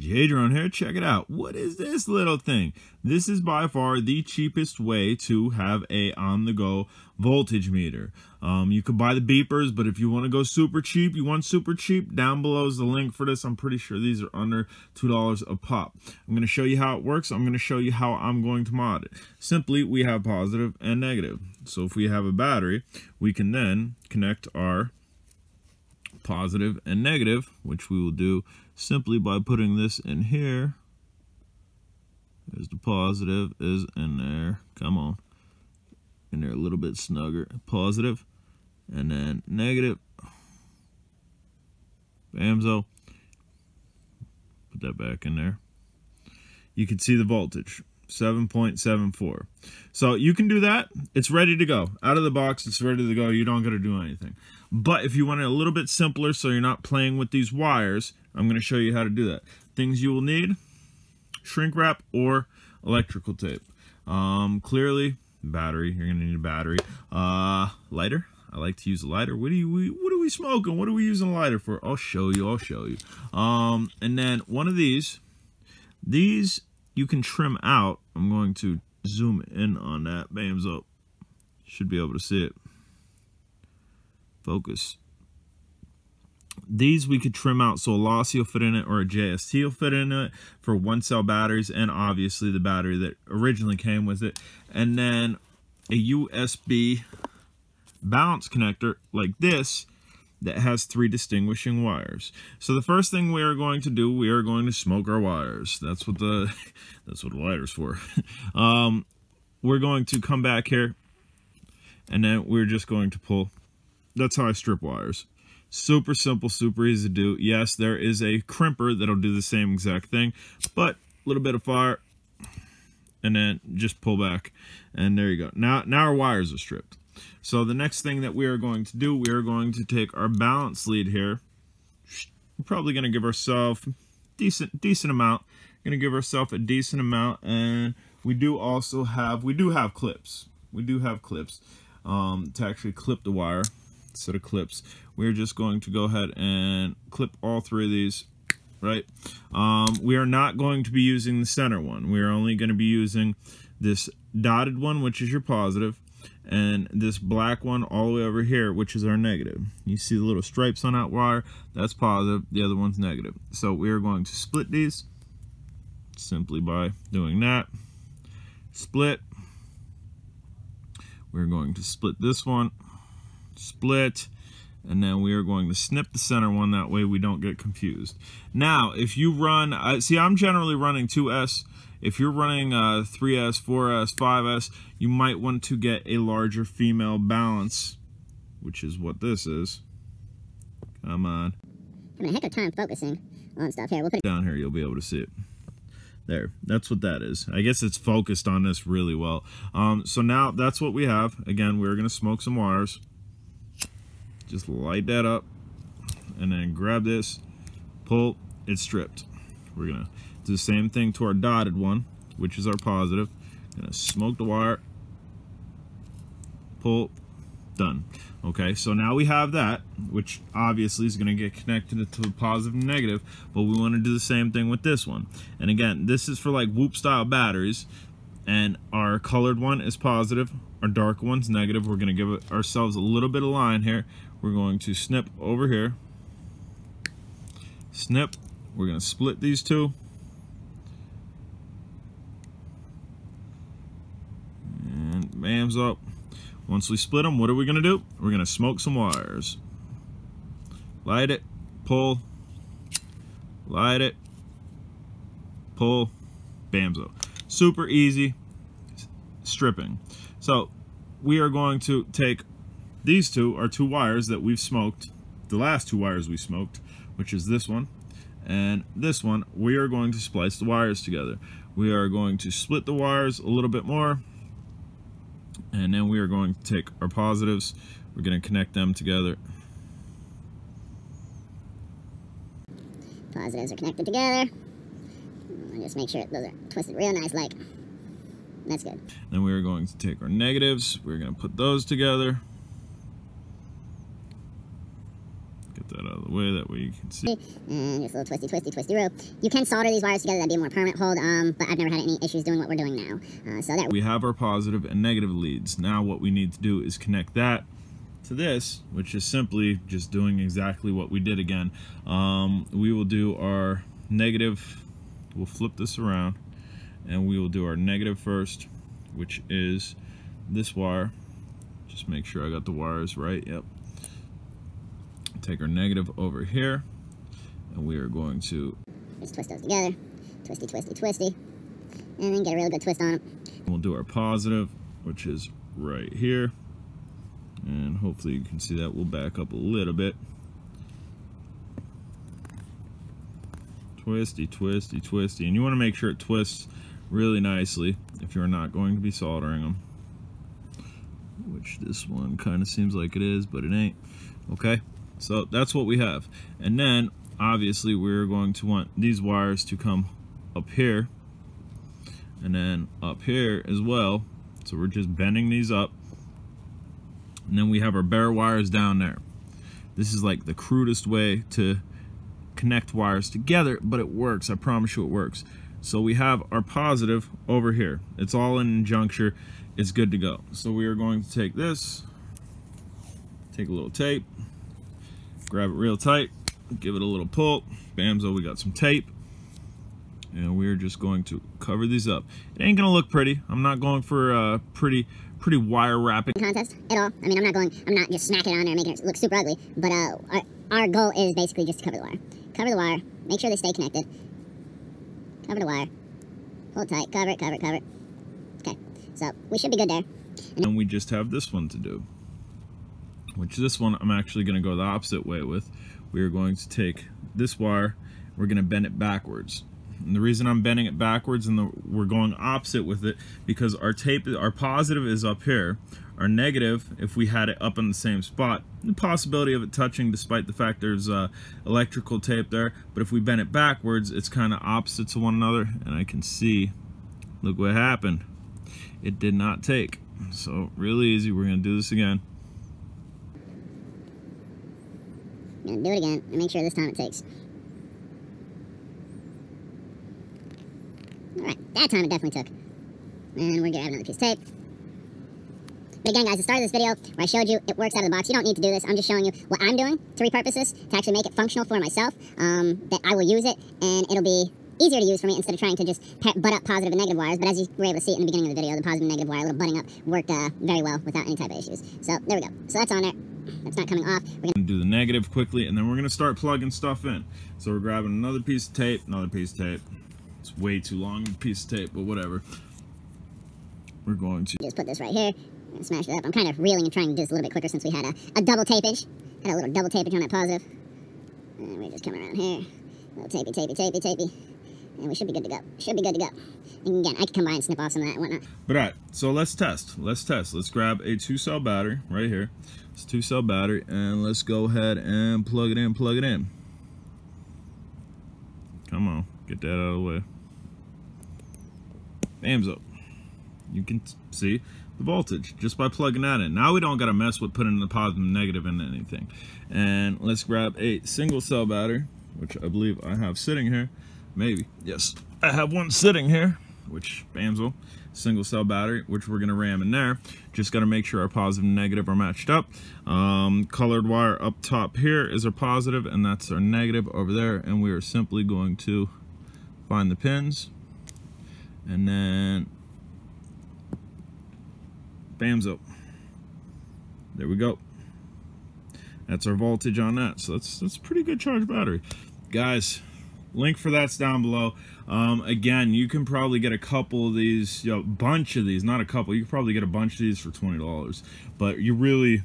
Jadron here, check it out. What is this little thing? This is by far the cheapest way to have a on-the-go voltage meter. You could buy the beepers, but if you want to go super cheap, down below is the link for this. I'm pretty sure these are under $2 a pop. I'm going to show you how it works. I'm going to show you how I'm going to mod it. Simply, we have positive and negative. So if we have a battery, we can then connect our positive and negative, which we will do simply by putting this in here. There's the positive is in there. Come on. In there a little bit snugger. Positive. And then negative. Bamzo. Put that back in there. You can see the voltage. 7.74. So you can do that. It's ready to go. Out of the box, it's ready to go. You don't got to do anything. But if you want it a little bit simpler so you're not playing with these wires, I'm going to show you how to do that. Things you will need: shrink wrap or electrical tape. Clearly, battery. You're going to need a battery. Lighter. I like to use a lighter. What are we smoking? What are we using a lighter for? I'll show you. And then one of these you can trim out. I'm going to zoom in on that. Bams up. Should be able to see it. Focus. These we could trim out so a Lossy will fit in it or a JST will fit in it for 1-cell batteries, and obviously the battery that originally came with it. And then a USB balance connector like this that has 3 distinguishing wires. So the first thing we are going to do, we are going to smoke our wires. That's what the lighter's for. We're going to come back here, and then we're just going to pull. That's how I strip wires. Super simple, super easy to do. Yes, there is a crimper that'll do the same exact thing, but a little bit of fire, and then just pull back, and there you go. Now our wires are stripped. So the next thing that we are going to do, we are going to take our balance lead here. We're probably going to give ourselves decent amount. Going to give ourselves a decent amount, and we do have clips. We do have clips to actually clip the wire. Set of clips. We're just going to go ahead and clip all 3 of these, right? We are not going to be using the center one. We are only going to be using this dotted one, which is your positive, and this black one all the way over here, which is our negative. You see the little stripes on that wire? That's positive. The other one's negative. So we are going to split these simply by doing that. Split. We're going to split this one. Split, and then we are going to snip the center one, that way we don't get confused. Now if you run, see, I'm generally running 2S. If you're running 3S, 4S, 5S, you might want to get a larger female balance, which is what this is. Come on. Having a heck of a time focusing on stuff here. We'll put it down here, you'll be able to see it. There, that's what that is. I guess it's focused on this really well. So now that's what we have. Again, we're going to smoke some wires. Just light that up, and then grab this, pull, it's stripped. We're gonna do the same thing to our dotted one, which is our positive. Gonna smoke the wire, pull, done. Okay, so now we have that, which obviously is gonna get connected to the positive and negative, but we wanna do the same thing with this one. And again, this is for like Whoop style batteries, and our colored one is positive, our dark one's negative. We're gonna give ourselves a little bit of line here. We're going to snip over here. Snip. We're going to split these 2. And bams up. Once we split them, what are we going to do? We're going to smoke some wires. Light it. Pull. Light it. Pull. Bams up. Super easy stripping. So we are going to take these 2 are 2 wires that we've smoked, the last 2 wires we smoked, which is this one and this one. We are going to splice the wires together. We are going to split the wires a little bit more, and then we are going to take our positives. We're going to connect them together. positives are connected together. Just make sure those are twisted real nice, like. That's good. Then we're going to take our negatives. We're going to put those together. Get Get that out of the way, that way you can see. And just a little twisty rope. You can solder these wires together, that'd be a more permanent hold, but I've never had any issues doing what we're doing now. So there we have our positive and negative leads. Now what we need to do is connect that to this, which is simply just doing exactly what we did again. We will do our negative, we'll flip this around, and we will do our negative first, which is this wire. Just make sure I got the wires right. Yep. Take our negative over here, and we are going to just twist those together, twisty, and then get a really good twist on them. We'll do our positive, which is right here, and hopefully you can see that. We'll back up a little bit. Twisty, and you want to make sure it twists really nicely if you're not going to be soldering them, which this one kind of seems like it is, but it ain't. Okay, so that's what we have. And then obviously we're going to want these wires to come up here and then up here as well. So we're just bending these up, and then we have our bare wires down there. This is like the crudest way to connect wires together, but it works. I promise you it works. So we have our positive over here. It's all in juncture. It's good to go. So we are going to take this, take a little tape, grab it real tight, give it a little pull. Bamzo, we got some tape. And we're just going to cover these up. It ain't gonna look pretty. I'm not going for a pretty wire wrapping contest at all. I mean, I'm not just smacking it on there and making it look super ugly, but our goal is basically just to cover the wire. Cover the wire, make sure they stay connected. Cover the wire, hold tight, cover it. Okay, so we should be good there. And we just have this one to do, which this one I'm actually gonna go the opposite way with. We are going to take this wire, we're gonna bend it backwards. And the reason I'm bending it backwards and we're going opposite with it, because our tape, our positive is up here. Our negative, if we had it up in the same spot, the possibility of it touching despite the fact there's electrical tape there, but if we bend it backwards, it's kind of opposite to one another, and I can see, look what happened. It did not take. So really easy, we're gonna do this again. I'm gonna do it again and make sure this time it takes. Alright, that time it definitely took. And we're gonna have another piece of tape. But again, guys, at the start of this video, where I showed you it works out of the box, you don't need to do this. I'm just showing you what I'm doing to repurpose this, to actually make it functional for myself, that I will use it, and it'll be easier to use for me instead of trying to just butt up positive and negative wires. But as you were able to see in the beginning of the video, the positive and negative wire, a little butting up, worked very well without any type of issues. So there we go. So that's on there. That's not coming off. We're gonna do the negative quickly, and then we're gonna start plugging stuff in. So we're grabbing another piece of tape, It's way too long, a piece of tape, but whatever. We're going to just put this right here. I'm gonna smash it up. I'm kind of reeling and trying to do this a little bit quicker since we had a double tapage. Had a little double tapage on that positive. And we're just coming around here. A little tapey. And we should be good to go. And again, I can come by and snip off some of that and whatnot. But alright, so let's test. Let's grab a 2-cell battery right here. It's a 2-cell battery, and let's go ahead and plug it in. Come on, get that out of the way. Bamzo. You can see the voltage just by plugging that in. Now we don't gotta mess with putting the positive and negative in anything. And let's grab a single cell battery, which I believe I have sitting here. Maybe, yes, I have one sitting here, which Bamzo, single cell battery, which we're gonna ram in there. Just gotta make sure our positive and negative are matched up. Colored wire up top here is our positive, and that's our negative over there. And we are simply going to find the pins, and then Bamzo. There we go. That's our voltage on that. So that's a pretty good charged battery. Guys, link for that's down below. Again, you can probably get a couple of these, bunch of these, not a couple, you can probably get a bunch of these for $20. But you really,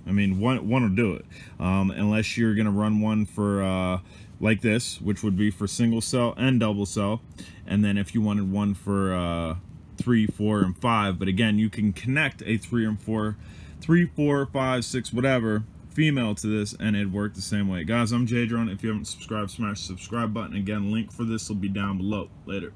I mean, one will do it. Unless you're gonna run one for like this, which would be for single cell and double cell. And then if you wanted one for 3, 4, and 5, but again, you can connect a 3, 4, 5, 6, whatever female to this, and it'd work the same way. Guys, I'm J-Drone. If you haven't subscribed, smash the subscribe button. Again, link for this will be down below. Later.